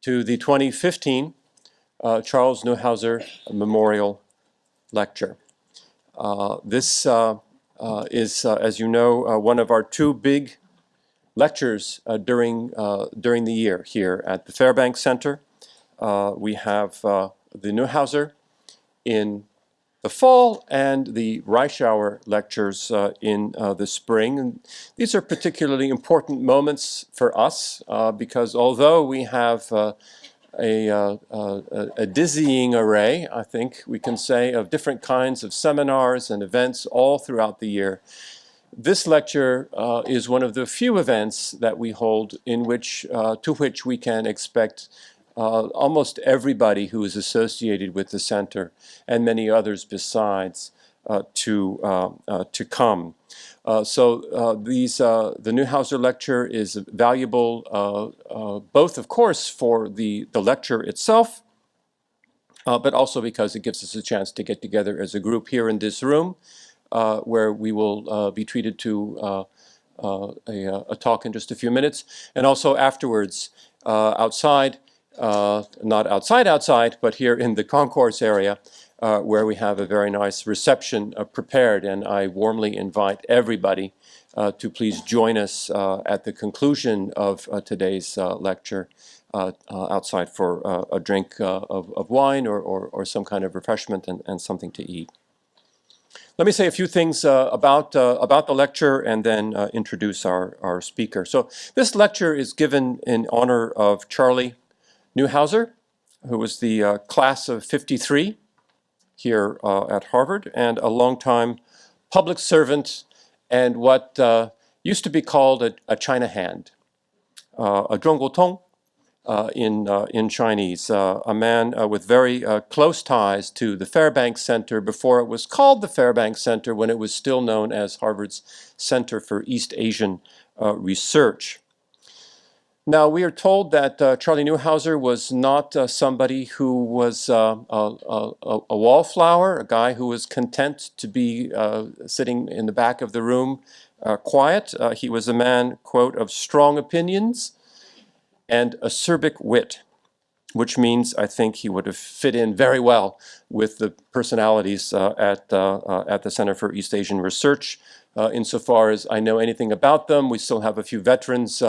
to the 2015 Charles Neuhauser Memorial Lecture. This is, as you know, one of our two big lectures during the year here at the Fairbank Center. We have the Neuhauser in the fall and the Reischauer lectures in the spring. And these are particularly important moments for us because although we have a dizzying array, I think we can say, of different kinds of seminars and events all throughout the year, this lecture is one of the few events that we hold in which, to which we can expect almost everybody who is associated with the center and many others besides to come. The Neuhauser lecture is valuable both, of course, for the lecture itself, but also because it gives us a chance to get together as a group here in this room, where we will be treated to a talk in just a few minutes, and also afterwards outside. Not outside, but here in the concourse area, where we have a very nice reception prepared, and I warmly invite everybody to please join us at the conclusion of today's lecture outside for a drink of wine or some kind of refreshment and something to eat. Let me say a few things about the lecture and then introduce our speaker. So this lecture is given in honor of Charlie Neuhauser, who was the class of '53 here at Harvard, and a longtime public servant and what used to be called a China hand, a zhonggotong in Chinese, a man with very close ties to the Fairbank Center before it was called the Fairbank Center, when it was still known as Harvard's Center for East Asian Research. Now, we are told that Charlie Neuhauser was not somebody who was a wallflower, a guy who was content to be sitting in the back of the room quiet. He was a man, quote, of strong opinions and acerbic wit, which means I think he would have fit in very well with the personalities at the Center for East Asian Research. Insofar as I know anything about them, we still have a few veterans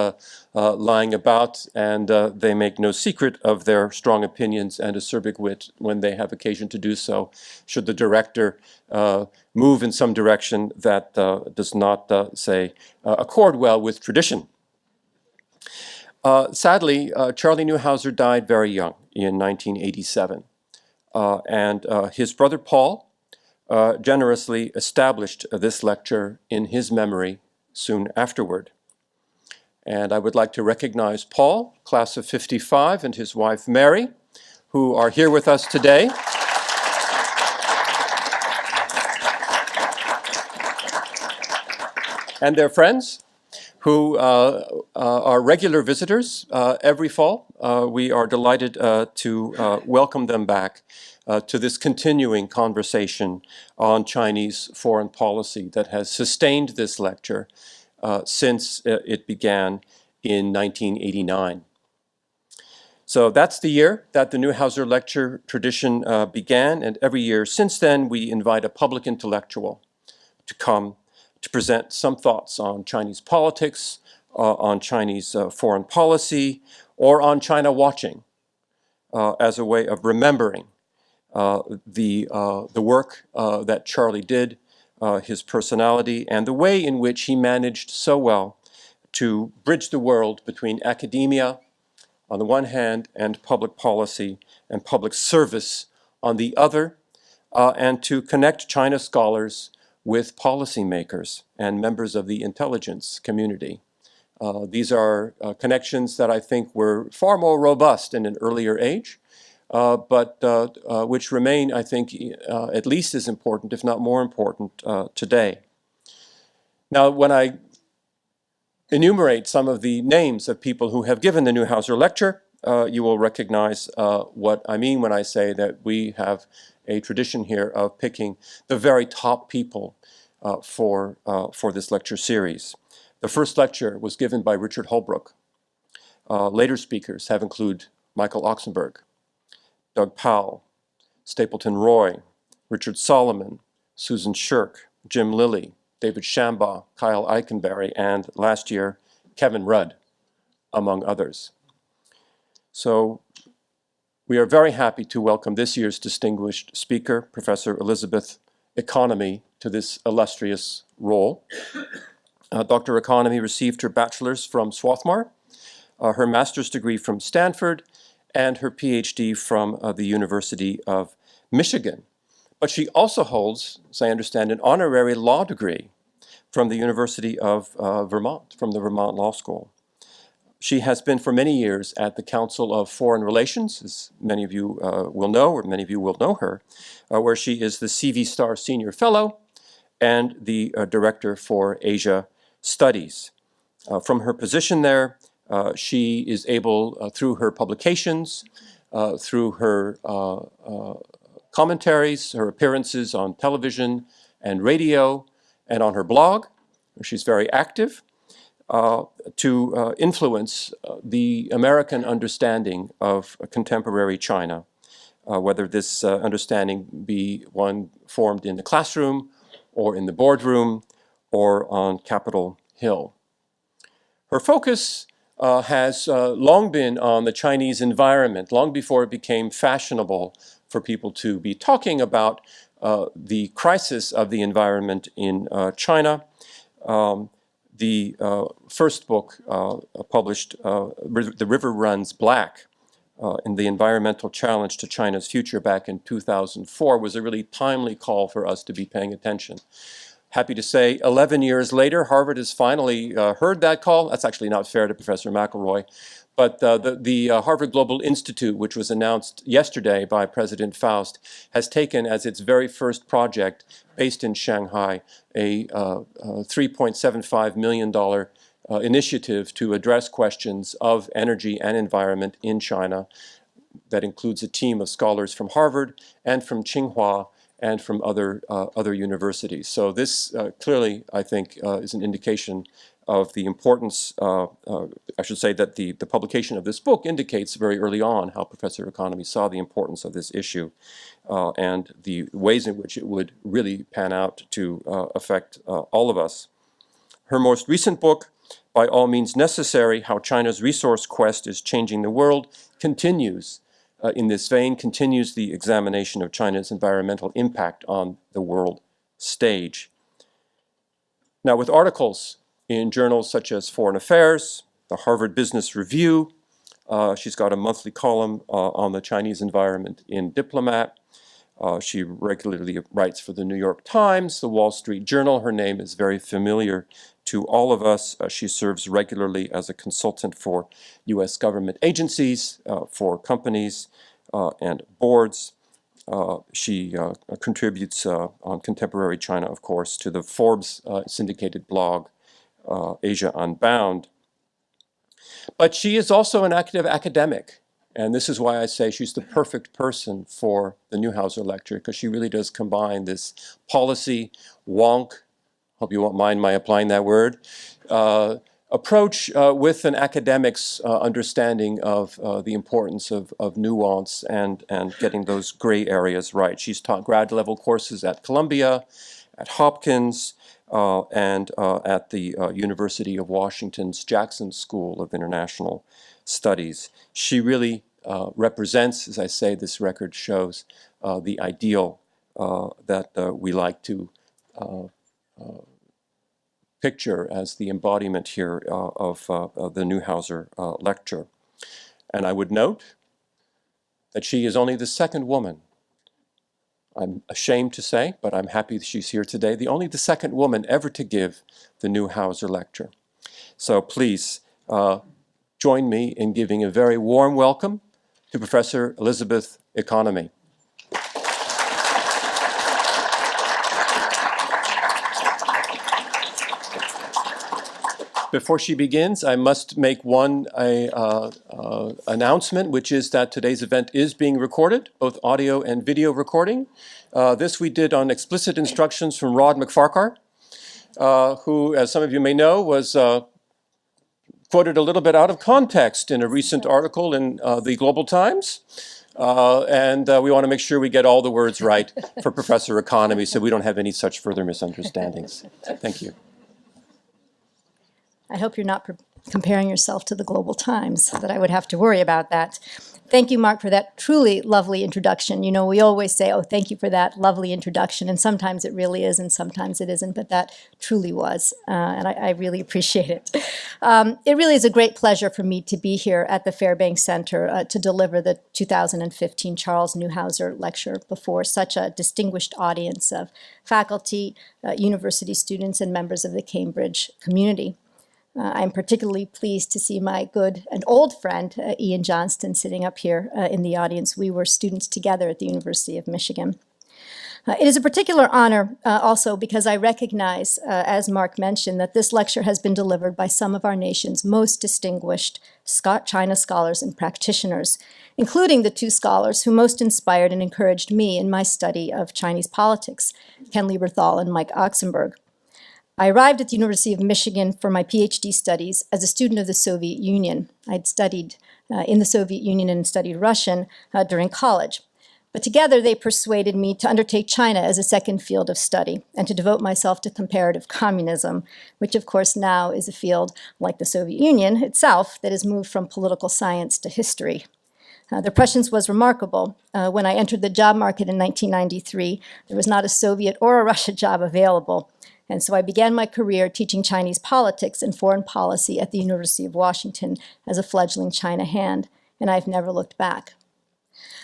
lying about, and they make no secret of their strong opinions and acerbic wit when they have occasion to do so, should the director move in some direction that does not, say, accord well with tradition. Sadly, Charlie Neuhauser died very young in 1987, and his brother Paul generously established this lecture in his memory soon afterward. And I would like to recognize Paul, class of '55, and his wife Mary, who are here with us today. And their friends, who are regular visitors every fall. We are delighted to welcome them back to this continuing conversation on Chinese foreign policy that has sustained this lecture since it began in 1989. So that's the year that the Neuhauser lecture tradition began, and every year since then we invite a public intellectual to come to present some thoughts on Chinese politics, on Chinese foreign policy, or on China watching as a way of remembering the work that Charlie did, his personality, and the way in which he managed so well to bridge the world between academia on the one hand and public policy and public service on the other, and to connect China scholars with policymakers and members of the intelligence community. These are connections that I think were far more robust in an earlier age, but which remain, I think, at least as important, if not more important, today. Now, when I enumerate some of the names of people who have given the Neuhauser lecture, you will recognize what I mean when I say that we have a tradition here of picking the very top people for this lecture series. The first lecture was given by Richard Holbrooke. Later speakers have included Michael Oxenberg, Doug Powell, Stapleton Roy, Richard Solomon, Susan Shirk, Jim Lilly, David Shambaugh, Kyle Eikenberry, and last year, Kevin Rudd, among others. So we are very happy to welcome this year's distinguished speaker, Professor Elizabeth Economy, to this illustrious role. Dr. Economy received her bachelor's from Swarthmore, her master's degree from Stanford, and her PhD from the University of Michigan. But she also holds, as I understand, an honorary law degree from the University of Vermont, from the Vermont Law School. She has been for many years at the Council of Foreign Relations, as many of you will know, or many of you will know her, where she is the C.V. Starr Senior Fellow and the Director for Asia Studies. From her position there, she is able, through her publications, through her commentaries, her appearances on television and radio, and on her blog, where she's very active, to influence the American understanding of contemporary China, whether this understanding be one formed in the classroom or in the boardroom or on Capitol Hill. Her focus has long been on the Chinese environment, long before it became fashionable for people to be talking about the crisis of the environment in China. The first book published, The River Runs Black, in the environmental challenge to China's future back in 2004, was a really timely call for us to be paying attention. Happy to say, 11 years later, Harvard has finally heard that call. That's actually not fair to Professor McElroy. But the Harvard Global Institute, which was announced yesterday by President Faust, has taken as its very first project, based in Shanghai, a $3.75 million initiative to address questions of energy and environment in China. That includes a team of scholars from Harvard and from Tsinghua and from other universities. So this clearly, I think, is an indication of the importance, I should say that the publication of this book indicates very early on how Professor Economy saw the importance of this issue and the ways in which it would really pan out to affect all of us. Her most recent book, By All Means Necessary, How China's Resource Quest is Changing the World, continues in this vein, continues the examination of China's environmental impact on the world stage. Now, with articles in journals such as Foreign Affairs, the Harvard Business Review, she's got a monthly column on the Chinese environment in Diplomat. She regularly writes for the New York Times, the Wall Street Journal. Her name is very familiar to all of us. She serves regularly as a consultant for U.S. government agencies, for companies and boards. She contributes on contemporary China, of course, to the Forbes syndicated blog, Asia Unbound. But she is also an active academic. And this is why I say she's the perfect person for the Neuhauser Lecture, because she really does combine this policy, wonk, hope you won't mind my applying that word, approach with an academic's understanding of the importance of nuance and getting those gray areas right. She's taught grad level courses at Columbia, at Hopkins, and at the University of Washington's Jackson School of International Studies. She really represents, as I say, this record shows the ideal that we like to picture as the embodiment here of the Neuhauser Lecture. And I would note that she is only the second woman, I'm ashamed to say, but I'm happy that she's here today, only the second woman ever to give the Neuhauser Lecture. So please join me in giving a very warm welcome to Professor Elizabeth Economy. Before she begins, I must make one announcement, which is that today's event is being recorded, both audio and video recording. This we did on explicit instructions from Rod McFarquhar, who, as some of you may know, was quoted a little bit out of context in a recent article in the Global Times. And we want to make sure we get all the words right for Professor Economy so we don't have any such further misunderstandings. Thank you. I hope you're not comparing yourself to the Global Times, that I would have to worry about that. Thank you, Mark, for that truly lovely introduction. You know, we always say, oh, thank you for that lovely introduction, and sometimes it really is, and sometimes it isn't, but that truly was, and I really appreciate it. It really is a great pleasure for me to be here at the Fairbank Center to deliver the 2015 Charles Neuhauser Lecture before such a distinguished audience of faculty, university students, and members of the Cambridge community. I'm particularly pleased to see my good and old friend, Ian Johnston, sitting up here in the audience. We were students together at the University of Michigan. It is a particular honor also because I recognize, as Mark mentioned, that this lecture has been delivered by some of our nation's most distinguished China scholars and practitioners, including the two scholars who most inspired and encouraged me in my study of Chinese politics, Ken Lieberthal and Mike Oxenberg. I arrived at the University of Michigan for my PhD studies as a student of the Soviet Union. I'd studied in the Soviet Union and studied Russian during college. But together they persuaded me to undertake China as a second field of study and to devote myself to comparative communism, which of course now is a field like the Soviet Union itself that has moved from political science to history. The prescience was remarkable. When I entered the job market in 1993, there was not a Soviet or a Russia job available. And so I began my career teaching Chinese politics and foreign policy at the University of Washington as a fledgling China hand, and I've never looked back.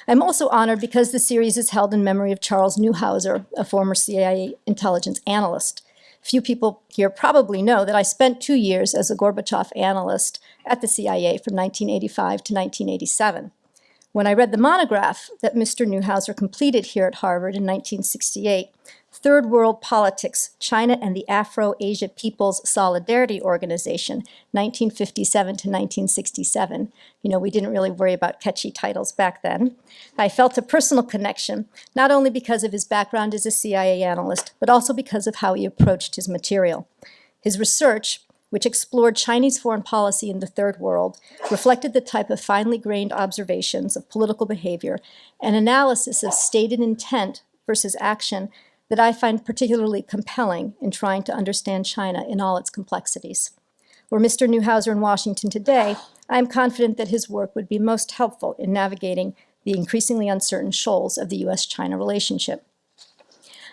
I'm also honored because the series is held in memory of Charles Neuhauser, a former CIA intelligence analyst. Few people here probably know that I spent 2 years as a Gorbachev analyst at the CIA from 1985 to 1987. When I read the monograph that Mr. Neuhauser completed here at Harvard in 1968, Third World Politics, China and the Afro-Asia People's Solidarity Organization, 1957 to 1967. You know, we didn't really worry about catchy titles back then. I felt a personal connection, not only because of his background as a CIA analyst, but also because of how he approached his material. His research, which explored Chinese foreign policy in the Third World, reflected the type of finely grained observations of political behavior and analysis of stated intent versus action that I find particularly compelling in trying to understand China in all its complexities. Were Mr. Neuhauser in Washington today, I am confident that his work would be most helpful in navigating the increasingly uncertain shoals of the U.S.-China relationship.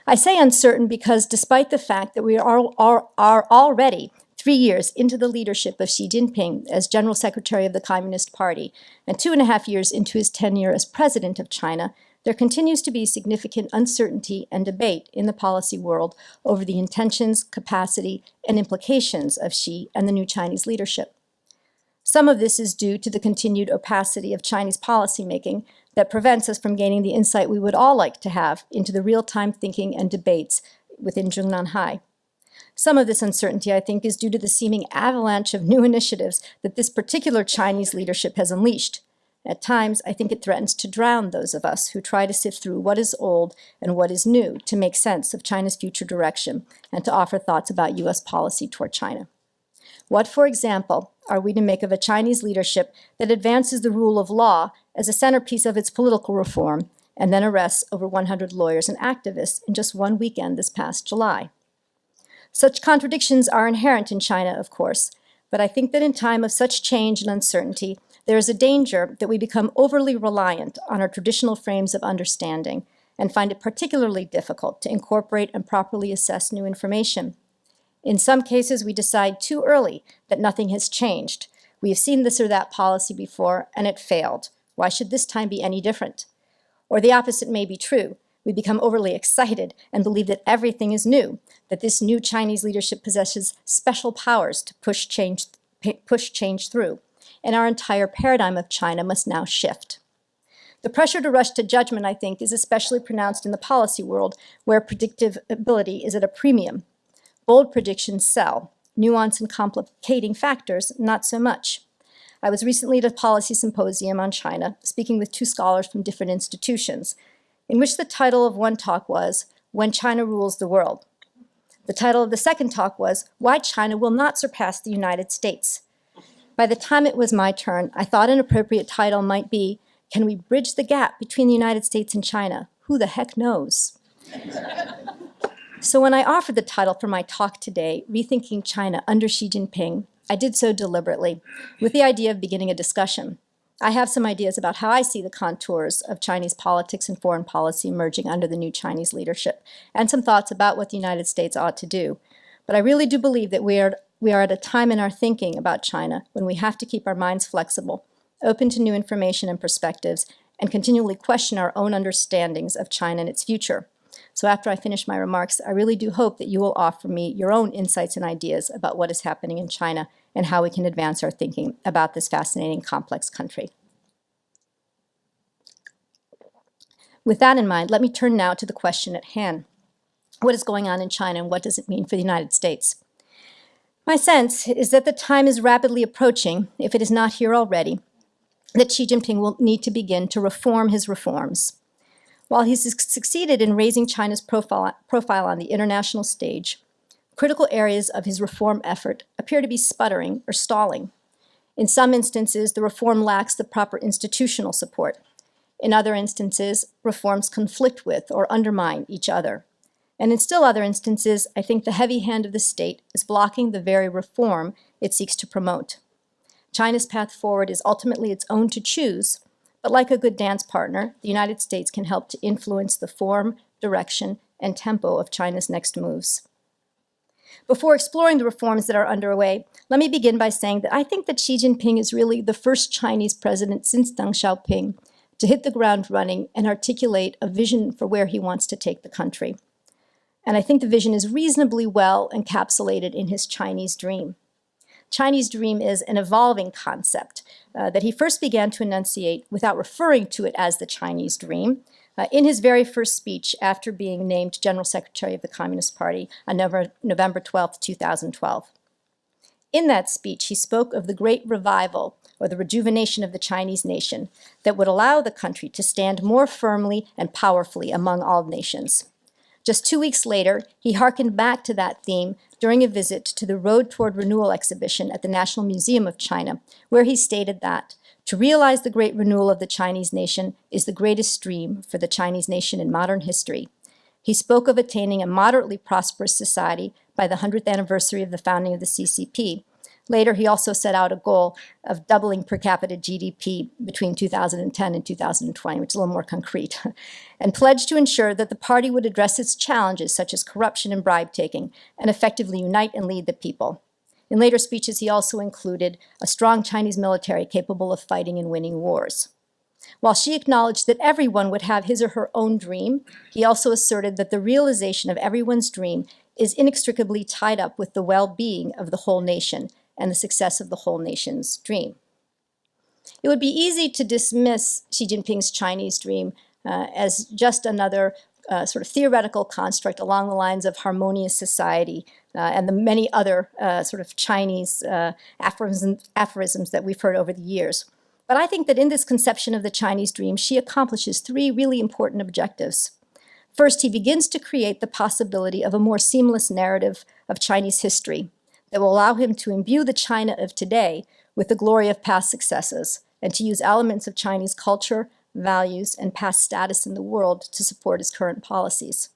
I say uncertain because despite the fact that we are already 3 years into the leadership of Xi Jinping as General Secretary of the Communist Party and 2.5 years into his tenure as President of China, there continues to be significant uncertainty and debate in the policy world over the intentions, capacity, and implications of Xi and the new Chinese leadership. Some of this is due to the continued opacity of Chinese policymaking that prevents us from gaining the insight we would all like to have into the real-time thinking and debates within Zhongnanhai. Some of this uncertainty, I think, is due to the seeming avalanche of new initiatives that this particular Chinese leadership has unleashed. At times, I think it threatens to drown those of us who try to sift through what is old and what is new to make sense of China's future direction and to offer thoughts about U.S. policy toward China. What, for example, are we to make of a Chinese leadership that advances the rule of law as a centerpiece of its political reform and then arrests over 100 lawyers and activists in just one weekend this past July? Such contradictions are inherent in China, of course, but I think that in time of such change and uncertainty, there is a danger that we become overly reliant on our traditional frames of understanding and find it particularly difficult to incorporate and properly assess new information. In some cases, we decide too early that nothing has changed. We have seen this or that policy before, and it failed. Why should this time be any different? Or the opposite may be true. We become overly excited and believe that everything is new, that this new Chinese leadership possesses special powers to push change through, and our entire paradigm of China must now shift. The pressure to rush to judgment, I think, is especially pronounced in the policy world, where predictability is at a premium. Bold predictions sell. Nuance and complicating factors, not so much. I was recently at a policy symposium on China, speaking with two scholars from different institutions, in which the title of one talk was, "When China Rules the World." The title of the second talk was, "Why China Will Not Surpass the United States." By the time it was my turn, I thought an appropriate title might be, "Can we bridge the gap between the United States and China? Who the heck knows?" So when I offered the title for my talk today, Rethinking China under Xi Jinping, I did so deliberately, with the idea of beginning a discussion. I have some ideas about how I see the contours of Chinese politics and foreign policy emerging under the new Chinese leadership, and some thoughts about what the United States ought to do. But I really do believe that we are at a time in our thinking about China when we have to keep our minds flexible, open to new information and perspectives, and continually question our own understandings of China and its future. So after I finish my remarks, I really do hope that you will offer me your own insights and ideas about what is happening in China and how we can advance our thinking about this fascinating, complex country. With that in mind, let me turn now to the question at hand. What is going on in China and what does it mean for the United States? My sense is that the time is rapidly approaching, if it is not here already, that Xi Jinping will need to begin to reform his reforms. While he's succeeded in raising China's profile on the international stage, critical areas of his reform effort appear to be sputtering or stalling. In some instances, the reform lacks the proper institutional support. In other instances, reforms conflict with or undermine each other. And in still other instances, I think the heavy hand of the state is blocking the very reform it seeks to promote. China's path forward is ultimately its own to choose, but like a good dance partner, the United States can help to influence the form, direction, and tempo of China's next moves. Before exploring the reforms that are underway, let me begin by saying that I think that Xi Jinping is really the first Chinese president since Deng Xiaoping to hit the ground running and articulate a vision for where he wants to take the country. And I think the vision is reasonably well encapsulated in his Chinese dream. Chinese dream is an evolving concept that he first began to enunciate without referring to it as the Chinese dream in his very first speech after being named General Secretary of the Communist Party on November 12, 2012. In that speech, he spoke of the great revival or the rejuvenation of the Chinese nation that would allow the country to stand more firmly and powerfully among all nations. Just 2 weeks later, he hearkened back to that theme during a visit to the Road Toward Renewal exhibition at the National Museum of China, where he stated that to realize the great renewal of the Chinese nation is the greatest dream for the Chinese nation in modern history. He spoke of attaining a moderately prosperous society by the 100th anniversary of the founding of the CCP. Later, he also set out a goal of doubling per capita GDP between 2010 and 2020, which is a little more concrete, and pledged to ensure that the party would address its challenges, such as corruption and bribe-taking, and effectively unite and lead the people. In later speeches, he also included a strong Chinese military capable of fighting and winning wars. While Xi acknowledged that everyone would have his or her own dream, he also asserted that the realization of everyone's dream is inextricably tied up with the well-being of the whole nation and the success of the whole nation's dream. It would be easy to dismiss Xi Jinping's Chinese dream as just another sort of theoretical construct along the lines of harmonious society and the many other sort of Chinese aphorisms that we've heard over the years. But I think that in this conception of the Chinese dream, Xi accomplishes three really important objectives. First, he begins to create the possibility of a more seamless narrative of Chinese history that will allow him to imbue the China of today with the glory of past successes and to use elements of Chinese culture, values, and past status in the world to support his current policies.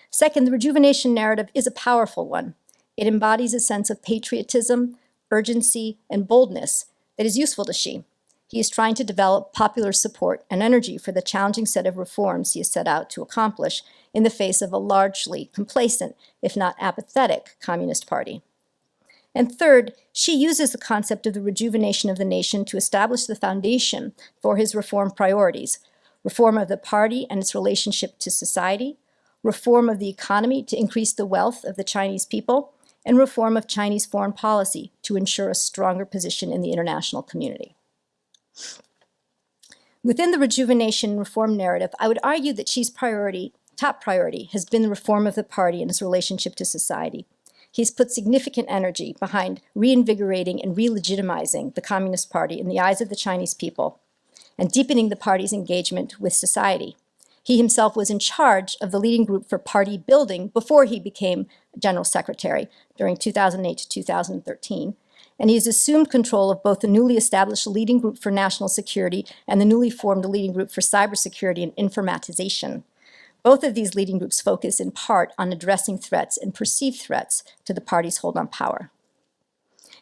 Second, the rejuvenation narrative is a powerful one. It embodies a sense of patriotism, urgency, and boldness that is useful to Xi. He is trying to develop popular support and energy for the challenging set of reforms he has set out to accomplish in the face of a largely complacent, if not apathetic, Communist Party. And third, Xi uses the concept of the rejuvenation of the nation to establish the foundation for his reform priorities: reform of the party and its relationship to society, reform of the economy to increase the wealth of the Chinese people, and reform of Chinese foreign policy to ensure a stronger position in the international community. Within the rejuvenation and reform narrative, I would argue that Xi's top priority, has been the reform of the party and its relationship to society. He's put significant energy behind reinvigorating and re-legitimizing the Communist Party in the eyes of the Chinese people and deepening the party's engagement with society. He himself was in charge of the leading group for party building before he became General Secretary during 2008 to 2013. and he has assumed control of both the newly established leading group for national security and the newly formed leading group for cybersecurity and informatization. Both of these leading groups focus in part on addressing threats and perceived threats to the party's hold on power.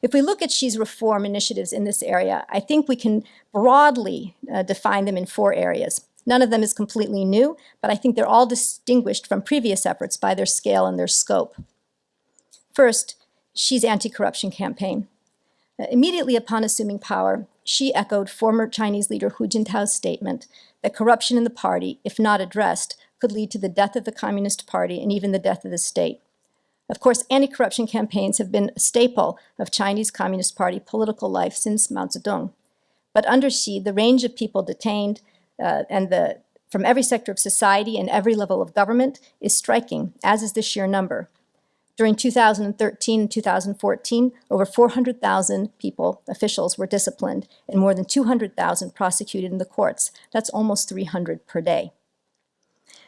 If we look at Xi's reform initiatives in this area, I think we can broadly define them in 4 areas. None of them is completely new, but I think they're all distinguished from previous efforts by their scale and their scope. First, Xi's anti-corruption campaign. Immediately upon assuming power, Xi echoed former Chinese leader Hu Jintao's statement that corruption in the party, if not addressed, could lead to the death of the Communist Party and even the death of the state. Of course, anti-corruption campaigns have been a staple of Chinese Communist Party political life since Mao Zedong. But under Xi, the range of people detained from every sector of society and every level of government is striking, as is the sheer number. During 2013 and 2014, over 400,000 people, officials, were disciplined, and more than 200,000 prosecuted in the courts. That's almost 300 per day.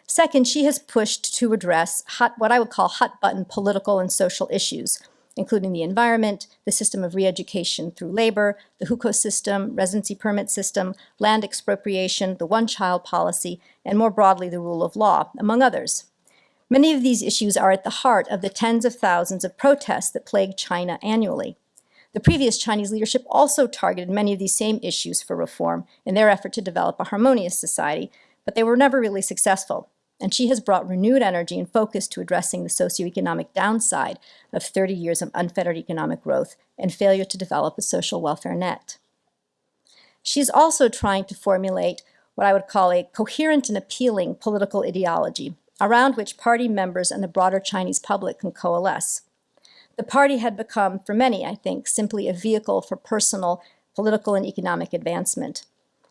Second, Xi has pushed to address what I would call hot-button political and social issues, including the environment, the system of re-education through labor, the hukou system, residency permit system, land expropriation, the one-child policy, and more broadly, the rule of law, among others. Many of these issues are at the heart of the tens of thousands of protests that plague China annually. The previous Chinese leadership also targeted many of these same issues for reform in their effort to develop a harmonious society, but they were never really successful. And Xi has brought renewed energy and focus to addressing the socioeconomic downside of 30 years of unfettered economic growth and failure to develop a social welfare net. She's also trying to formulate what I would call a coherent and appealing political ideology around which party members and the broader Chinese public can coalesce. The party had become, for many, I think, simply a vehicle for personal, political, and economic advancement.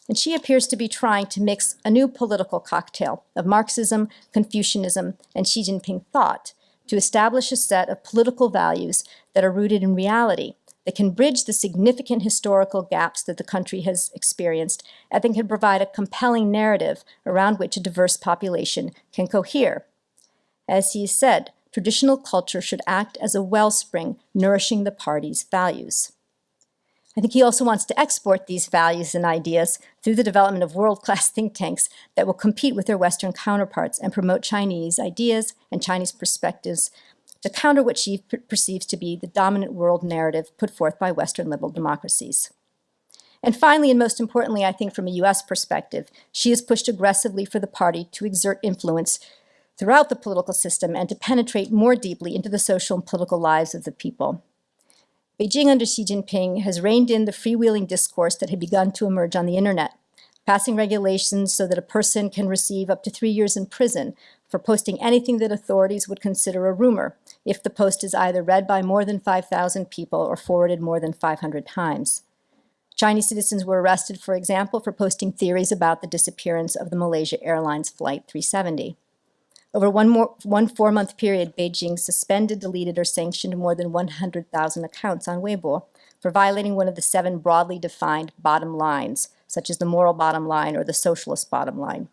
And Xi appears to be trying to mix a new political cocktail of Marxism, Confucianism, and Xi Jinping thought to establish a set of political values that are rooted in reality, that can bridge the significant historical gaps that the country has experienced, and that can provide a compelling narrative around which a diverse population can cohere. As he said, traditional culture should act as a wellspring nourishing the party's values. I think he also wants to export these values and ideas through the development of world-class think tanks that will compete with their Western counterparts and promote Chinese ideas and Chinese perspectives to counter what Xi perceives to be the dominant world narrative put forth by Western liberal democracies. And finally, and most importantly, I think from a U.S. perspective, Xi has pushed aggressively for the party to exert influence throughout the political system and to penetrate more deeply into the social and political lives of the people. Beijing under Xi Jinping has reined in the freewheeling discourse that had begun to emerge on the internet, passing regulations so that a person can receive up to 3 years in prison for posting anything that authorities would consider a rumor, if the post is either read by more than 5,000 people or forwarded more than 500 times. Chinese citizens were arrested, for example, for posting theories about the disappearance of the Malaysia Airlines Flight 370. Over one 4-month period, Beijing suspended, deleted, or sanctioned more than 100,000 accounts on Weibo for violating one of the 7 broadly defined bottom lines, such as the moral bottom line or the socialist bottom line.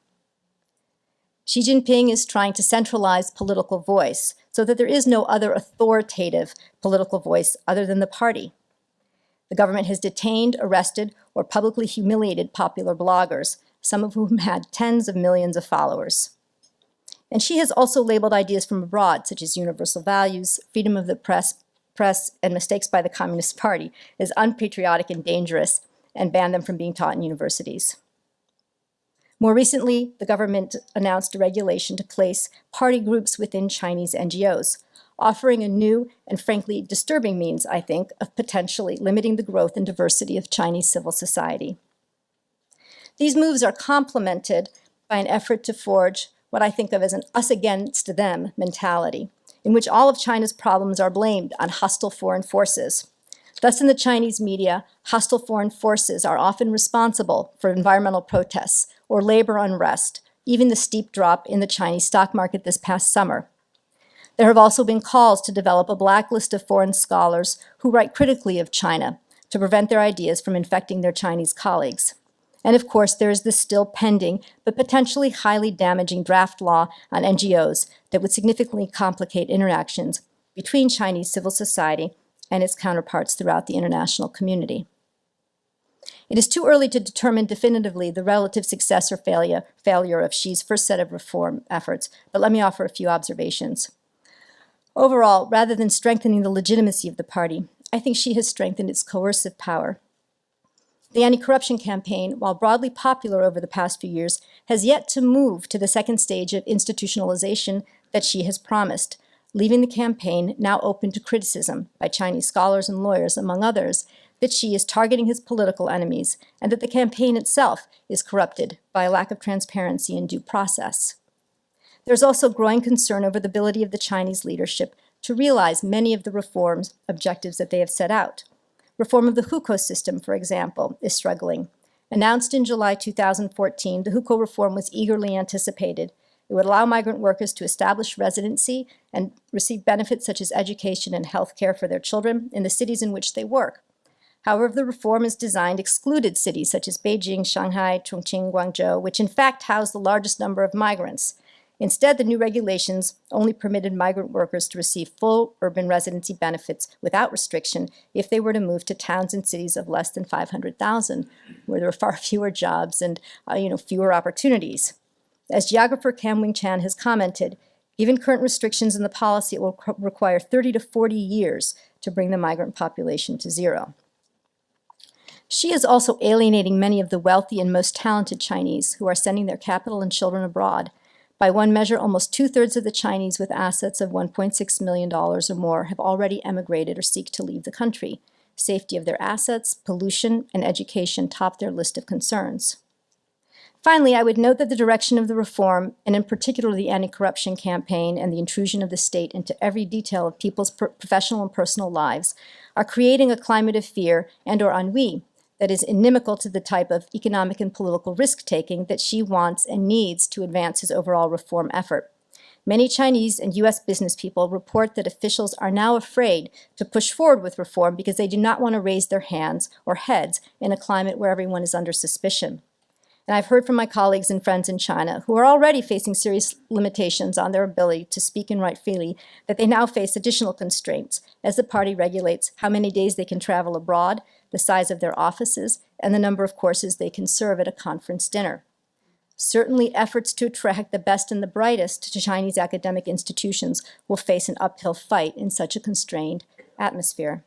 Xi Jinping is trying to centralize political voice so that there is no other authoritative political voice other than the party. The government has detained, arrested, or publicly humiliated popular bloggers, some of whom had tens of millions of followers. And Xi has also labeled ideas from abroad, such as universal values, freedom of the press, and mistakes by the Communist Party, as unpatriotic and dangerous, and banned them from being taught in universities. More recently, the government announced a regulation to place party groups within Chinese NGOs, offering a new and frankly disturbing means, I think, of potentially limiting the growth and diversity of Chinese civil society. These moves are complemented by an effort to forge what I think of as an us against them mentality, in which all of China's problems are blamed on hostile foreign forces. Thus, in the Chinese media, hostile foreign forces are often responsible for environmental protests or labor unrest, even the steep drop in the Chinese stock market this past summer. There have also been calls to develop a blacklist of foreign scholars who write critically of China to prevent their ideas from infecting their Chinese colleagues. And of course, there is the still pending but potentially highly damaging draft law on NGOs that would significantly complicate interactions between Chinese civil society and its counterparts throughout the international community. It is too early to determine definitively the relative success or failure of Xi's first set of reform efforts, but let me offer a few observations. Overall, rather than strengthening the legitimacy of the party, I think Xi has strengthened its coercive power. The anti-corruption campaign, while broadly popular over the past few years, has yet to move to the second stage of institutionalization that Xi has promised, leaving the campaign now open to criticism by Chinese scholars and lawyers, among others, that Xi is targeting his political enemies and that the campaign itself is corrupted by a lack of transparency and due process. There's also growing concern over the ability of the Chinese leadership to realize many of the reforms objectives that they have set out. Reform of the hukou system, for example, is struggling. Announced in July 2014, the hukou reform was eagerly anticipated. It would allow migrant workers to establish residency and receive benefits such as education and health care for their children in the cities in which they work. However, the reform is designed excluded cities such as Beijing, Shanghai, Chongqing, Guangzhou, which in fact house the largest number of migrants. Instead, the new regulations only permitted migrant workers to receive full urban residency benefits without restriction if they were to move to towns and cities of less than 500,000, where there are far fewer jobs and fewer opportunities. As geographer Cam Wing Chan has commented, given current restrictions in the policy, it will require 30 to 40 years to bring the migrant population to zero. Xi is also alienating many of the wealthy and most talented Chinese who are sending their capital and children abroad. By one measure, almost two-thirds of the Chinese with assets of $1.6 million or more have already emigrated or seek to leave the country. Safety of their assets, pollution, and education top their list of concerns. Finally, I would note that the direction of the reform, and in particular the anti-corruption campaign and the intrusion of the state into every detail of people's professional and personal lives, are creating a climate of fear and/or ennui that is inimical to the type of economic and political risk-taking that Xi wants and needs to advance his overall reform effort. Many Chinese and U.S. business people report that officials are now afraid to push forward with reform because they do not want to raise their hands or heads in a climate where everyone is under suspicion. And I've heard from my colleagues and friends in China who are already facing serious limitations on their ability to speak and write freely that they now face additional constraints as the party regulates how many days they can travel abroad, the size of their offices, and the number of courses they can serve at a conference dinner. Certainly, efforts to attract the best and the brightest to Chinese academic institutions will face an uphill fight in such a constrained atmosphere.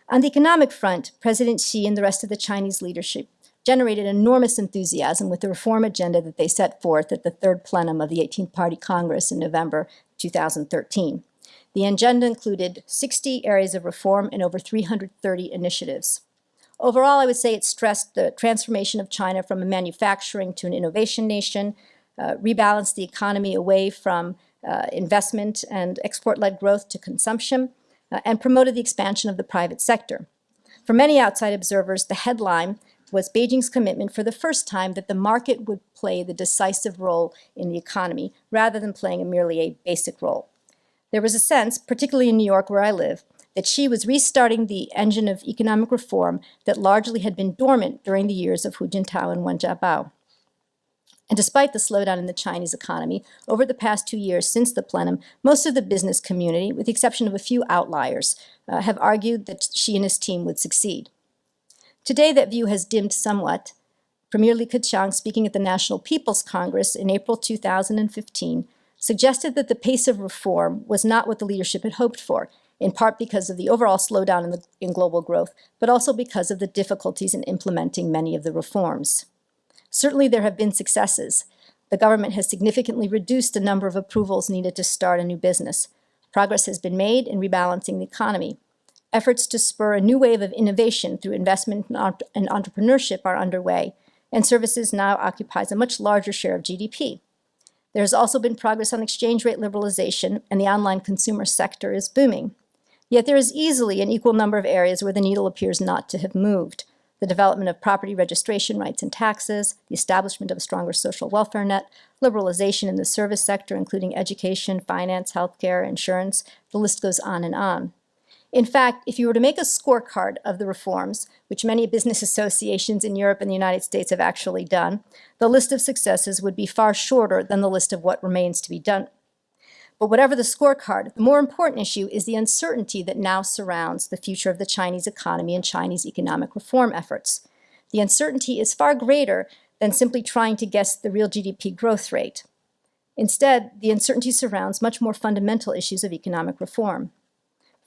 On the economic front, President Xi and the rest of the Chinese leadership generated enormous enthusiasm with the reform agenda that they set forth at the third plenum of the 18th Party Congress in November 2013. The agenda included 60 areas of reform and over 330 initiatives. Overall, I would say it stressed the transformation of China from a manufacturing to an innovation nation, rebalanced the economy away from investment and export-led growth to consumption, and promoted the expansion of the private sector. For many outside observers, the headline was Beijing's commitment for the first time that the market would play the decisive role in the economy rather than playing merely a basic role. There was a sense, particularly in New York where I live, that Xi was restarting the engine of economic reform that largely had been dormant during the years of Hu Jintao and Wen Jiabao. And despite the slowdown in the Chinese economy, over the past 2 years since the plenum, most of the business community, with the exception of a few outliers, have argued that Xi and his team would succeed. Today, that view has dimmed somewhat. Premier Li Keqiang, speaking at the National People's Congress in April 2015, suggested that the pace of reform was not what the leadership had hoped for, in part because of the overall slowdown in global growth, but also because of the difficulties in implementing many of the reforms. Certainly, there have been successes. The government has significantly reduced the number of approvals needed to start a new business. Progress has been made in rebalancing the economy. Efforts to spur a new wave of innovation through investment and entrepreneurship are underway, and services now occupies a much larger share of GDP. There has also been progress on exchange rate liberalization, and the online consumer sector is booming. Yet there is easily an equal number of areas where the needle appears not to have moved. The development of property registration rights and taxes, the establishment of a stronger social welfare net, liberalization in the service sector, including education, finance, healthcare, insurance, the list goes on and on. In fact, if you were to make a scorecard of the reforms, which many business associations in Europe and the United States have actually done, the list of successes would be far shorter than the list of what remains to be done. But whatever the scorecard, the more important issue is the uncertainty that now surrounds the future of the Chinese economy and Chinese economic reform efforts. The uncertainty is far greater than simply trying to guess the real GDP growth rate. Instead, the uncertainty surrounds much more fundamental issues of economic reform.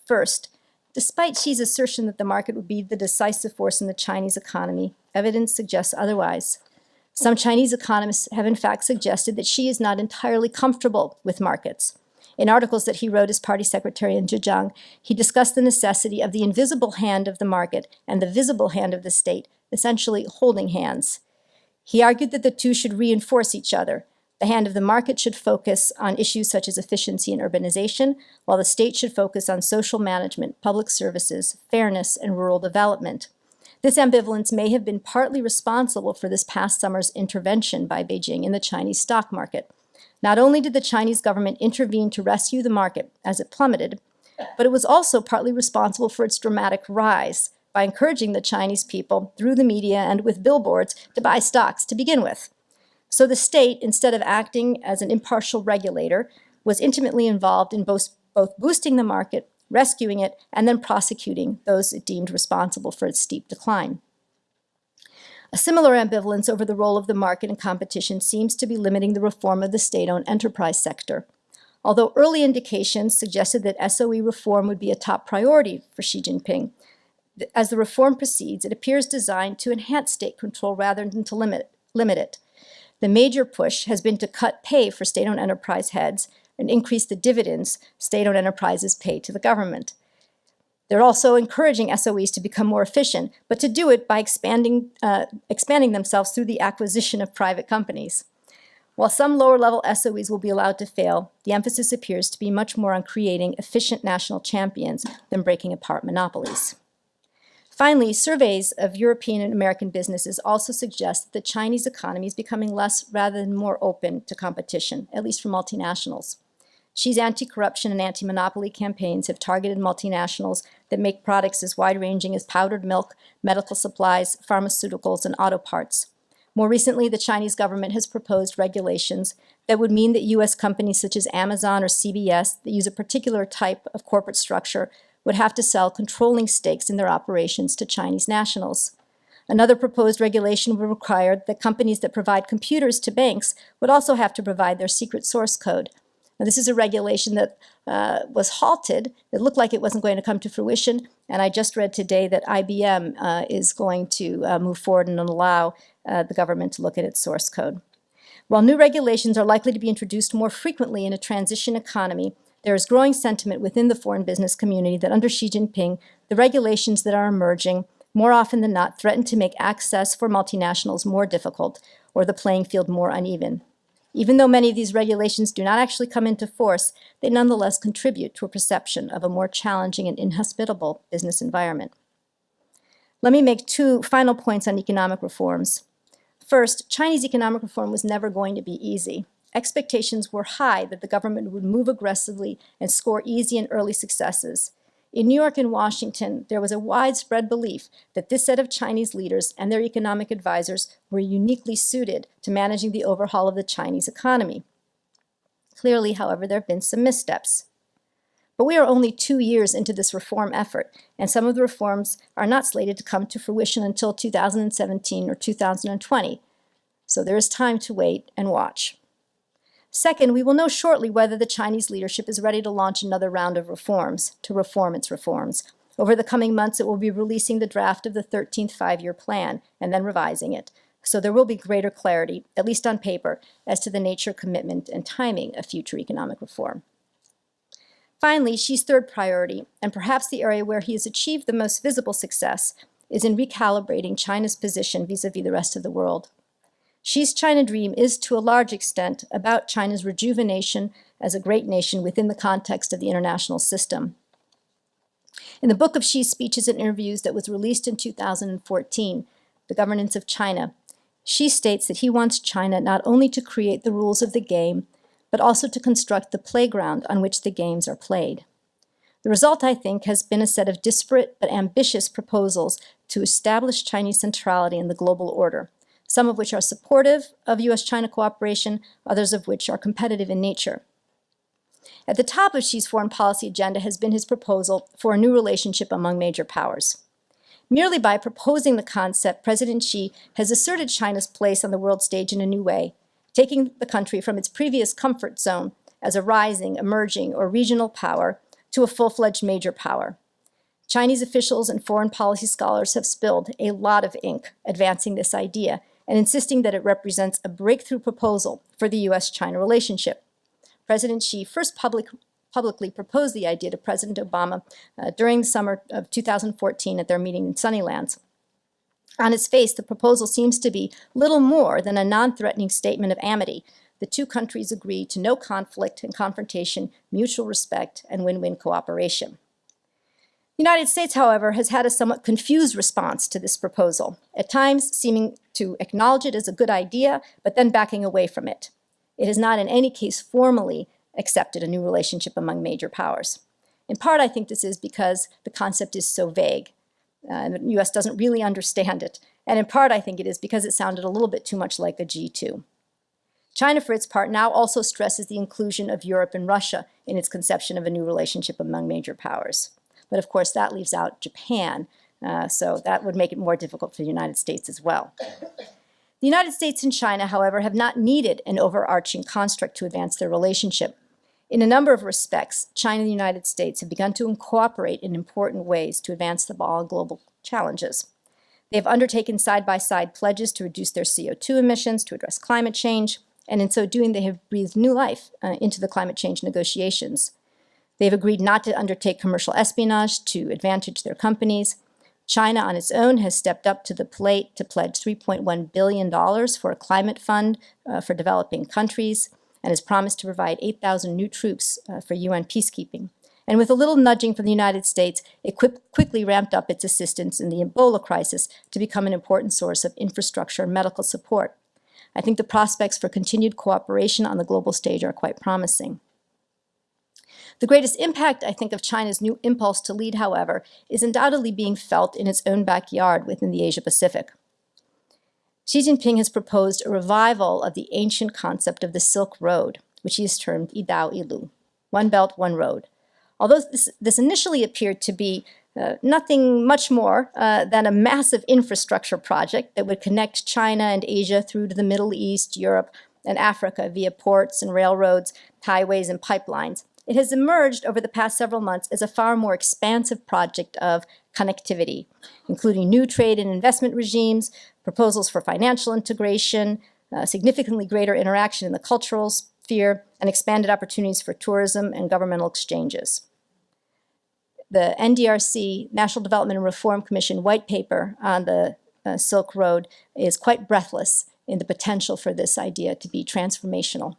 First, despite Xi's assertion that the market would be the decisive force in the Chinese economy, evidence suggests otherwise. Some Chinese economists have in fact suggested that Xi is not entirely comfortable with markets. In articles that he wrote as party secretary in Zhejiang, he discussed the necessity of the invisible hand of the market and the visible hand of the state, essentially holding hands. He argued that the two should reinforce each other. The hand of the market should focus on issues such as efficiency and urbanization, while the state should focus on social management, public services, fairness, and rural development. This ambivalence may have been partly responsible for this past summer's intervention by Beijing in the Chinese stock market. Not only did the Chinese government intervene to rescue the market as it plummeted, but it was also partly responsible for its dramatic rise by encouraging the Chinese people through the media and with billboards to buy stocks to begin with. So the state, instead of acting as an impartial regulator, was intimately involved in both boosting the market, rescuing it, and then prosecuting those it deemed responsible for its steep decline. A similar ambivalence over the role of the market in competition seems to be limiting the reform of the state-owned enterprise sector. Although early indications suggested that SOE reform would be a top priority for Xi Jinping, as the reform proceeds, it appears designed to enhance state control rather than to limit it. The major push has been to cut pay for state-owned enterprise heads and increase the dividends state-owned enterprises pay to the government. They're also encouraging SOEs to become more efficient, but to do it by expanding themselves through the acquisition of private companies. While some lower-level SOEs will be allowed to fail, the emphasis appears to be much more on creating efficient national champions than breaking apart monopolies. Finally, surveys of European and American businesses also suggest that the Chinese economy is becoming less rather than more open to competition, at least for multinationals. Xi's anti-corruption and anti-monopoly campaigns have targeted multinationals that make products as wide-ranging as powdered milk, medical supplies, pharmaceuticals, and auto parts. More recently, the Chinese government has proposed regulations that would mean that U.S. companies such as Amazon or CBS that use a particular type of corporate structure would have to sell controlling stakes in their operations to Chinese nationals. Another proposed regulation would require that companies that provide computers to banks would also have to provide their secret source code. Now, this is a regulation that was halted. It looked like it wasn't going to come to fruition, and I just read today that IBM is going to move forward and allow the government to look at its source code. While new regulations are likely to be introduced more frequently in a transition economy, there is growing sentiment within the foreign business community that under Xi Jinping, the regulations that are emerging more often than not threaten to make access for multinationals more difficult or the playing field more uneven. Even though many of these regulations do not actually come into force, they nonetheless contribute to a perception of a more challenging and inhospitable business environment. Let me make two final points on economic reforms. First, Chinese economic reform was never going to be easy. Expectations were high that the government would move aggressively and score easy and early successes. In New York and Washington, there was a widespread belief that this set of Chinese leaders and their economic advisors were uniquely suited to managing the overhaul of the Chinese economy. Clearly, however, there have been some missteps. But we are only 2 years into this reform effort, and some of the reforms are not slated to come to fruition until 2017 or 2020. So there is time to wait and watch. Second, we will know shortly whether the Chinese leadership is ready to launch another round of reforms, to reform its reforms. Over the coming months, it will be releasing the draft of the 13th five-year plan and then revising it. So there will be greater clarity, at least on paper, as to the nature, commitment, and timing of future economic reform. Finally, Xi's third priority, and perhaps the area where he has achieved the most visible success, is in recalibrating China's position vis-à-vis the rest of the world. Xi's China dream is, to a large extent, about China's rejuvenation as a great nation within the context of the international system. In the book of Xi's speeches and interviews that was released in 2014, The Governance of China, Xi states that he wants China not only to create the rules of the game, but also to construct the playground on which the games are played. The result, I think, has been a set of disparate but ambitious proposals to establish Chinese centrality in the global order, some of which are supportive of U.S.-China cooperation, others of which are competitive in nature. At the top of Xi's foreign policy agenda has been his proposal for a new relationship among major powers. Merely by proposing the concept, President Xi has asserted China's place on the world stage in a new way, taking the country from its previous comfort zone as a rising, emerging, or regional power to a full-fledged major power. Chinese officials and foreign policy scholars have spilled a lot of ink advancing this idea and insisting that it represents a breakthrough proposal for the U.S.-China relationship. President Xi first publicly proposed the idea to President Obama during the summer of 2014 at their meeting in Sunnylands. On its face, the proposal seems to be little more than a non-threatening statement of amity. The two countries agree to no conflict and confrontation, mutual respect, and win-win cooperation. The United States, however, has had a somewhat confused response to this proposal, at times seeming to acknowledge it as a good idea, but then backing away from it. It has not in any case formally accepted a new relationship among major powers. In part, I think this is because the concept is so vague, and the U.S. doesn't really understand it. And in part, I think it is because it sounded a little bit too much like a G2. China, for its part, now also stresses the inclusion of Europe and Russia in its conception of a new relationship among major powers. But of course, that leaves out Japan, so that would make it more difficult for the United States as well. The United States and China, however, have not needed an overarching construct to advance their relationship. In a number of respects, China and the United States have begun to cooperate in important ways to advance the ball on global challenges. They have undertaken side-by-side pledges to reduce their CO2 emissions, to address climate change, and in so doing, they have breathed new life into the climate change negotiations. They've agreed not to undertake commercial espionage to advantage their companies. China, on its own, has stepped up to the plate to pledge $3.1 billion for a climate fund for developing countries and has promised to provide 8,000 new troops for UN peacekeeping. And with a little nudging from the United States, it quickly ramped up its assistance in the Ebola crisis to become an important source of infrastructure and medical support. I think the prospects for continued cooperation on the global stage are quite promising. The greatest impact, I think, of China's new impulse to lead, however, is undoubtedly being felt in its own backyard within the Asia-Pacific. Xi Jinping has proposed a revival of the ancient concept of the Silk Road, which he has termed Yidao Yilu, one belt, one road. Although this initially appeared to be nothing much more than a massive infrastructure project that would connect China and Asia through to the Middle East, Europe, and Africa via ports and railroads, highways, and pipelines, it has emerged over the past several months as a far more expansive project of connectivity, including new trade and investment regimes, proposals for financial integration, significantly greater interaction in the cultural sphere, and expanded opportunities for tourism and governmental exchanges. The NDRC, National Development and Reform Commission white paper on the Silk Road is quite breathless in the potential for this idea to be transformational.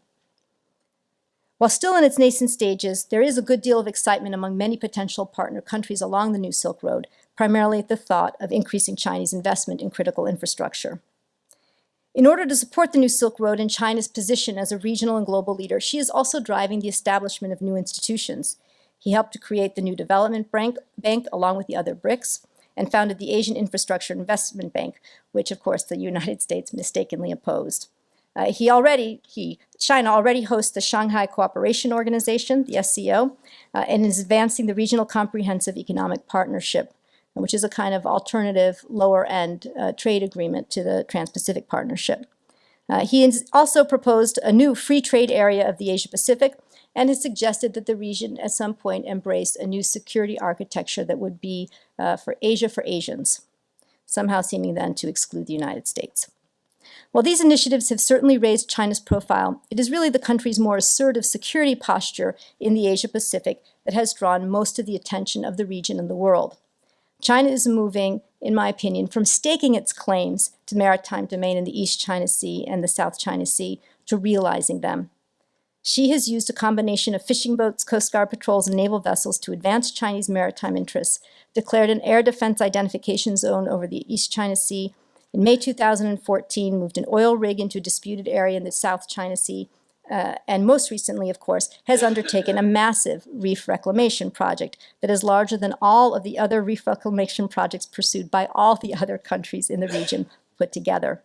While still in its nascent stages, there is a good deal of excitement among many potential partner countries along the new Silk Road, primarily at the thought of increasing Chinese investment in critical infrastructure. In order to support the new Silk Road and China's position as a regional and global leader, Xi is also driving the establishment of new institutions. He helped to create the new Development Bank along with the other BRICS, and founded the Asian Infrastructure Investment Bank, which, of course, the United States mistakenly opposed. China already hosts the Shanghai Cooperation Organization, the SCO, and is advancing the Regional Comprehensive Economic Partnership, which is a kind of alternative lower-end trade agreement to the Trans-Pacific Partnership. He has also proposed a new free trade area of the Asia-Pacific and has suggested that the region at some point embrace a new security architecture that would be for Asia for Asians, somehow seeming then to exclude the United States. While these initiatives have certainly raised China's profile, it is really the country's more assertive security posture in the Asia-Pacific that has drawn most of the attention of the region and the world. China is moving, in my opinion, from staking its claims to maritime domain in the East China Sea and the South China Sea to realizing them. Xi has used a combination of fishing boats, Coast Guard patrols, and naval vessels to advance Chinese maritime interests, declared an air defense identification zone over the East China Sea. In May 2014, moved an oil rig into a disputed area in the South China Sea, and most recently, of course, has undertaken a massive reef reclamation project that is larger than all of the other reef reclamation projects pursued by all the other countries in the region put together.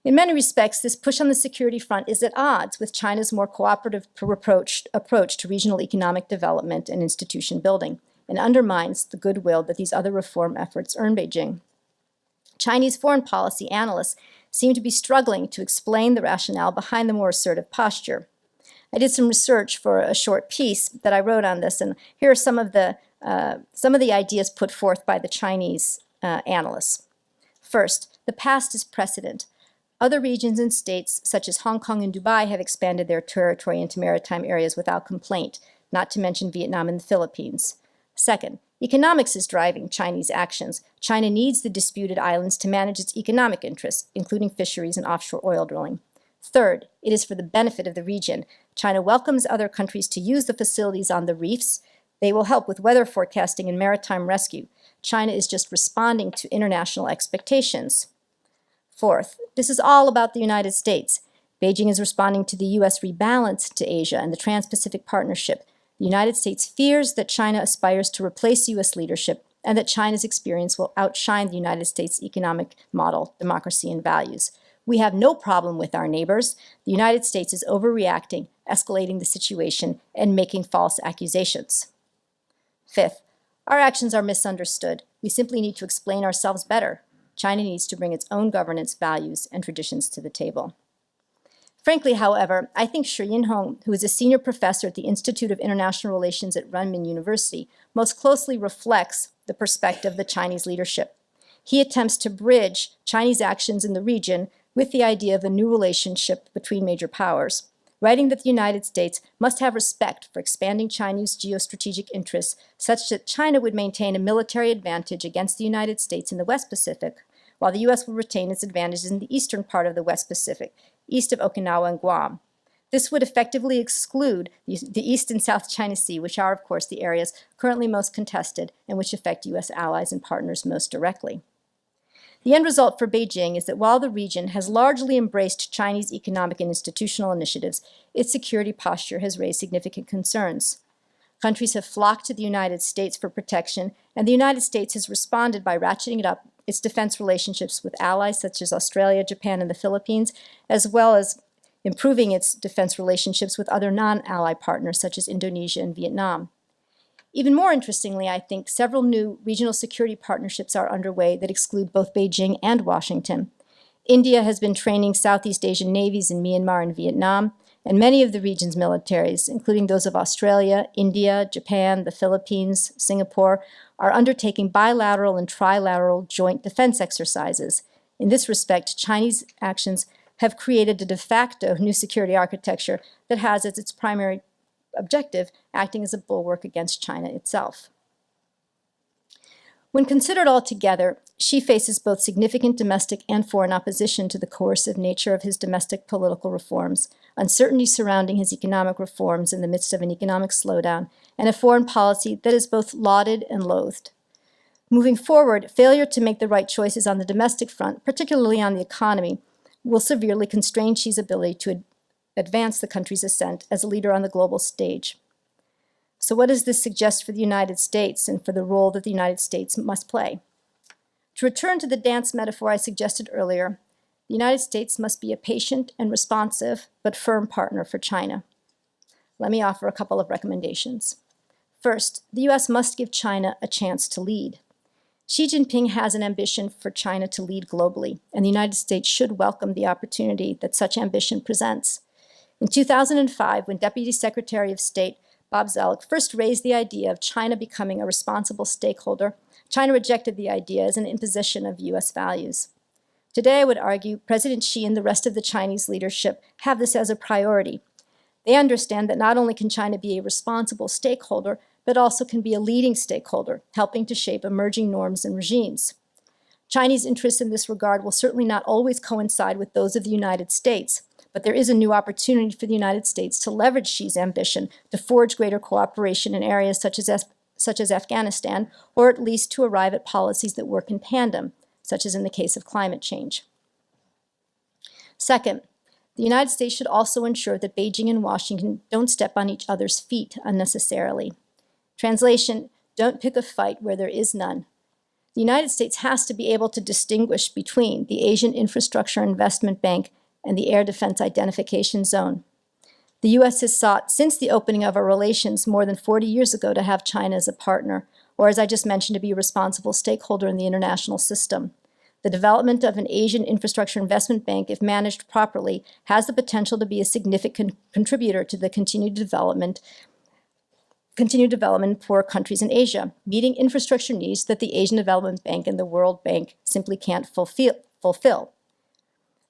In many respects, this push on the security front is at odds with China's more cooperative approach to regional economic development and institution building, and undermines the goodwill that these other reform efforts earn Beijing. Chinese foreign policy analysts seem to be struggling to explain the rationale behind the more assertive posture. I did some research for a short piece that I wrote on this, and here are some of the ideas put forth by the Chinese analysts. First, the past is precedent. Other regions and states, such as Hong Kong and Dubai, have expanded their territory into maritime areas without complaint, not to mention Vietnam and the Philippines. Second, economics is driving Chinese actions. China needs the disputed islands to manage its economic interests, including fisheries and offshore oil drilling. Third, it is for the benefit of the region. China welcomes other countries to use the facilities on the reefs. They will help with weather forecasting and maritime rescue. China is just responding to international expectations. Fourth, this is all about the United States. Beijing is responding to the U.S. rebalance to Asia and the Trans-Pacific Partnership. The United States fears that China aspires to replace U.S. leadership and that China's experience will outshine the United States' economic model, democracy, and values. We have no problem with our neighbors. The United States is overreacting, escalating the situation, and making false accusations. Fifth, our actions are misunderstood. We simply need to explain ourselves better. China needs to bring its own governance, values, and traditions to the table. Frankly, however, I think Shi Jinping, who is a senior professor at the Institute of International Relations at Renmin University, most closely reflects the perspective of the Chinese leadership. He attempts to bridge Chinese actions in the region with the idea of a new relationship between major powers, writing that the United States must have respect for expanding Chinese geostrategic interests such that China would maintain a military advantage against the United States in the West Pacific, while the U.S. will retain its advantages in the eastern part of the West Pacific, east of Okinawa and Guam. This would effectively exclude the East and South China Sea, which are, of course, the areas currently most contested and which affect U.S. allies and partners most directly. The end result for Beijing is that while the region has largely embraced Chinese economic and institutional initiatives, its security posture has raised significant concerns. Countries have flocked to the United States for protection, and the United States has responded by ratcheting up its defense relationships with allies such as Australia, Japan, and the Philippines, as well as improving its defense relationships with other non-ally partners such as Indonesia and Vietnam. Even more interestingly, I think several new regional security partnerships are underway that exclude both Beijing and Washington. India has been training Southeast Asian navies in Myanmar and Vietnam, and many of the region's militaries, including those of Australia, India, Japan, the Philippines, Singapore, are undertaking bilateral and trilateral joint defense exercises. In this respect, Chinese actions have created a de facto new security architecture that has as its primary objective acting as a bulwark against China itself. When considered altogether, Xi faces both significant domestic and foreign opposition to the coercive nature of his domestic political reforms, uncertainty surrounding his economic reforms in the midst of an economic slowdown, and a foreign policy that is both lauded and loathed. Moving forward, failure to make the right choices on the domestic front, particularly on the economy, will severely constrain Xi's ability to advance the country's ascent as a leader on the global stage. So what does this suggest for the United States and for the role that the United States must play? To return to the dance metaphor I suggested earlier, the United States must be a patient and responsive but firm partner for China. Let me offer a couple of recommendations. First, the U.S. must give China a chance to lead. Xi Jinping has an ambition for China to lead globally, and the United States should welcome the opportunity that such ambition presents. In 2005, when Deputy Secretary of State Bob Zoellick first raised the idea of China becoming a responsible stakeholder, China rejected the idea as an imposition of U.S. values. Today, I would argue President Xi and the rest of the Chinese leadership have this as a priority. They understand that not only can China be a responsible stakeholder, but also can be a leading stakeholder, helping to shape emerging norms and regimes. Chinese interests in this regard will certainly not always coincide with those of the United States, but there is a new opportunity for the United States to leverage Xi's ambition to forge greater cooperation in areas such as Afghanistan, or at least to arrive at policies that work in tandem, such as in the case of climate change. Second, the United States should also ensure that Beijing and Washington don't step on each other's feet unnecessarily. Translation, don't pick a fight where there is none. The United States has to be able to distinguish between the Asian Infrastructure Investment Bank and the Air Defense Identification Zone. The U.S. has sought, since the opening of our relations more than 40 years ago, to have China as a partner, or as I just mentioned, to be a responsible stakeholder in the international system. The development of an Asian Infrastructure Investment Bank, if managed properly, has the potential to be a significant contributor to the continued development in poor countries in Asia, meeting infrastructure needs that the Asian Development Bank and the World Bank simply can't fulfill.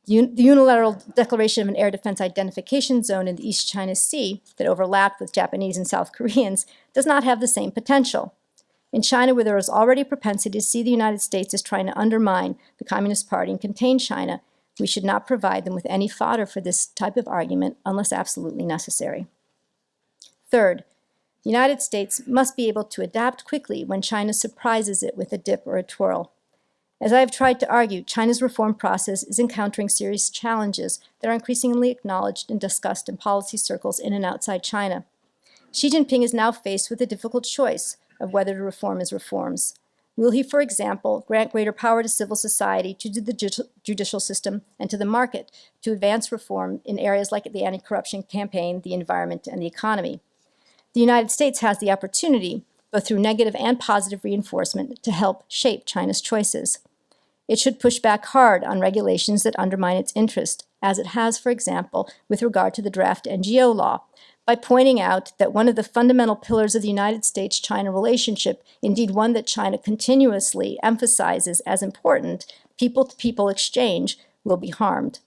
The unilateral declaration of an air defense identification zone in the East China Sea that overlapped with Japanese and South Koreans does not have the same potential. In China, where there is already a propensity to see the United States as trying to undermine the Communist Party and contain China, we should not provide them with any fodder for this type of argument unless absolutely necessary. Third, the United States must be able to adapt quickly when China surprises it with a dip or a twirl. As I have tried to argue, China's reform process is encountering serious challenges that are increasingly acknowledged and discussed in policy circles in and outside China. Xi Jinping is now faced with a difficult choice of whether to reform his reforms. Will he, for example, grant greater power to civil society, to the judicial system, and to the market to advance reform in areas like the anti-corruption campaign, the environment, and the economy? The United States has the opportunity, both through negative and positive reinforcement, to help shape China's choices. It should push back hard on regulations that undermine its interest, as it has, for example, with regard to the draft NGO law, by pointing out that one of the fundamental pillars of the United States-China relationship, indeed one that China continuously emphasizes as important, people-to-people exchange, will be harmed.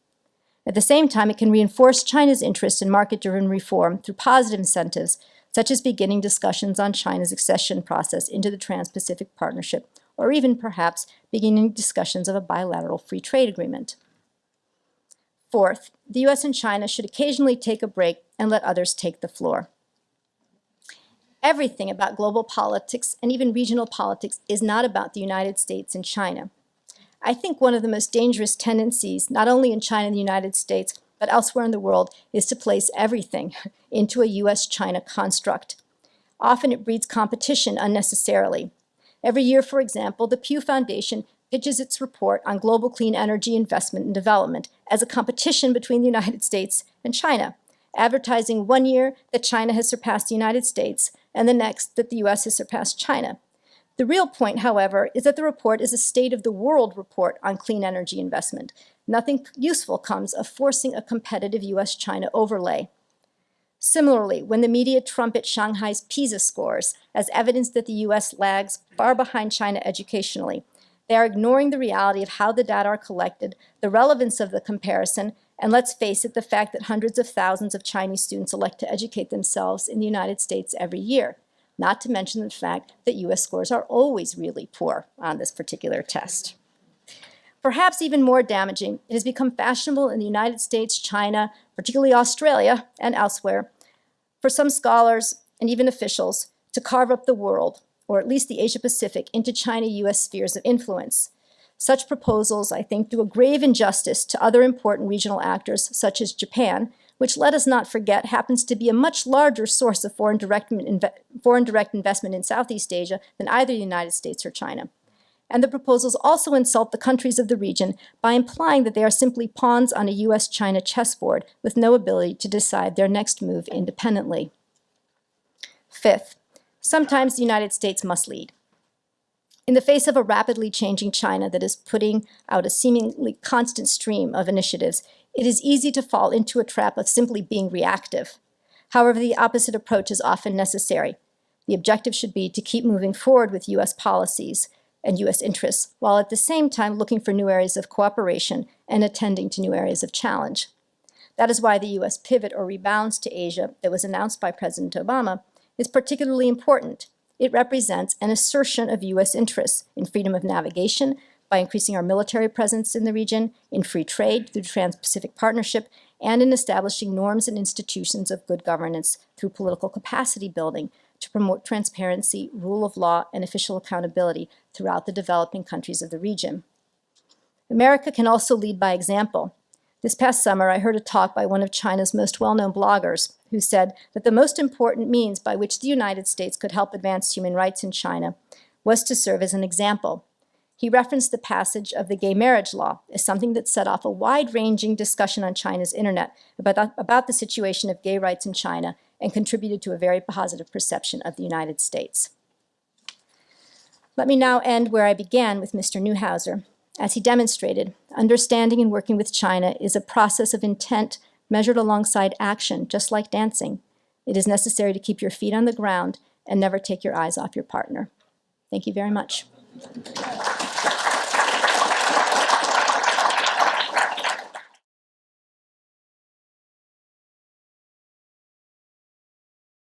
At the same time, it can reinforce China's interest in market-driven reform through positive incentives, such as beginning discussions on China's accession process into the Trans-Pacific Partnership, or even perhaps beginning discussions of a bilateral free trade agreement. Fourth, the U.S. and China should occasionally take a break and let others take the floor. Everything about global politics and even regional politics is not about the United States and China. I think one of the most dangerous tendencies, not only in China and the United States, but elsewhere in the world, is to place everything into a U.S.-China construct. Often it breeds competition unnecessarily. Every year, for example, the Pew Foundation pitches its report on global clean energy investment and development as a competition between the United States and China, advertising one year that China has surpassed the United States and the next that the U.S. has surpassed China. The real point, however, is that the report is a state of the world report on clean energy investment. Nothing useful comes of forcing a competitive U.S.-China overlay. Similarly, when the media trumpet Shanghai's PISA scores as evidence that the U.S. lags far behind China educationally, they are ignoring the reality of how the data are collected, the relevance of the comparison, and let's face it, the fact that hundreds of thousands of Chinese students elect to educate themselves in the United States every year, not to mention the fact that U.S. scores are always really poor on this particular test. Perhaps even more damaging, it has become fashionable in the United States, China, particularly Australia and elsewhere, for some scholars and even officials to carve up the world, or at least the Asia-Pacific, into China-U.S. spheres of influence. Such proposals, I think, do a grave injustice to other important regional actors, such as Japan, which, let us not forget, happens to be a much larger source of foreign direct investment in Southeast Asia than either the United States or China. And the proposals also insult the countries of the region by implying that they are simply pawns on a U.S.-China chessboard with no ability to decide their next move independently. Fifth, sometimes the United States must lead. In the face of a rapidly changing China that is putting out a seemingly constant stream of initiatives, it is easy to fall into a trap of simply being reactive. However, the opposite approach is often necessary. The objective should be to keep moving forward with U.S. policies and U.S. interests, while at the same time looking for new areas of cooperation and attending to new areas of challenge. That is why the U.S. pivot or rebalance to Asia that was announced by President Obama is particularly important. It represents an assertion of U.S. interests in freedom of navigation by increasing our military presence in the region, in free trade through the Trans-Pacific Partnership, and in establishing norms and institutions of good governance through political capacity building to promote transparency, rule of law, and official accountability throughout the developing countries of the region. America can also lead by example. This past summer, I heard a talk by one of China's most well-known bloggers who said that the most important means by which the United States could help advance human rights in China was to serve as an example. He referenced the passage of the gay marriage law as something that set off a wide-ranging discussion on China's internet about the situation of gay rights in China and contributed to a very positive perception of the United States. Let me now end where I began with Mr. Neuhauser. As he demonstrated, understanding and working with China is a process of intent measured alongside action, just like dancing. It is necessary to keep your feet on the ground and never take your eyes off your partner. Thank you very much.